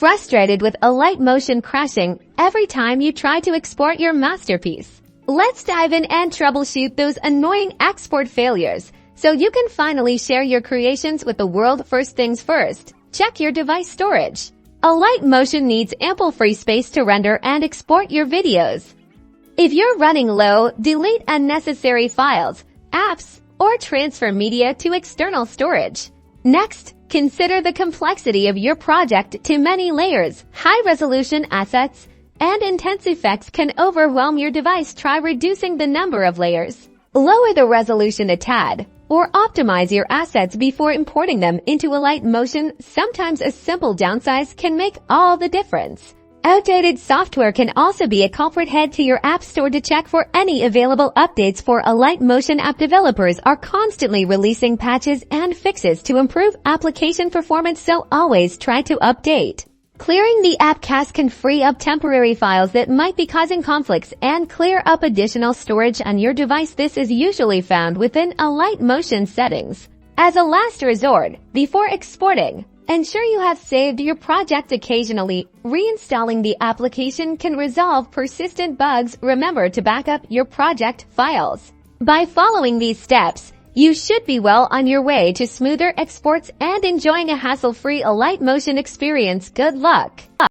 frustrated with Alight Motion crashing every time you try to export your masterpiece? Let's dive in and troubleshoot those annoying export failures so you can finally share your creations with the world. First things first, check your device storage. Alight Motion needs ample free space to render and export your videos. If you're running low, delete unnecessary files, apps, or transfer media to external storage. Next, consider the complexity of your project. Too many layers, high-resolution assets, and intense effects can overwhelm your device. Try reducing the number of layers. Lower the resolution a tad, or optimize your assets before importing them into Alight Motion. Sometimes a simple downsize can make all the difference. Outdated software can also be a culprit. Head to your app store to check for any available updates for Alight Motion. App developers are constantly releasing patches and fixes to improve application performance, so always try to update. Clearing the app cache can free up temporary files that might be causing conflicts and clear up additional storage on your device. This is usually found within Alight Motion settings. As a last resort, before exporting, ensure you have saved your project. Occasionally, reinstalling the application can resolve persistent bugs. Remember to back up your project files. By following these steps, you should be well on your way to smoother exports and enjoying a hassle-free Alight Motion experience. Good luck!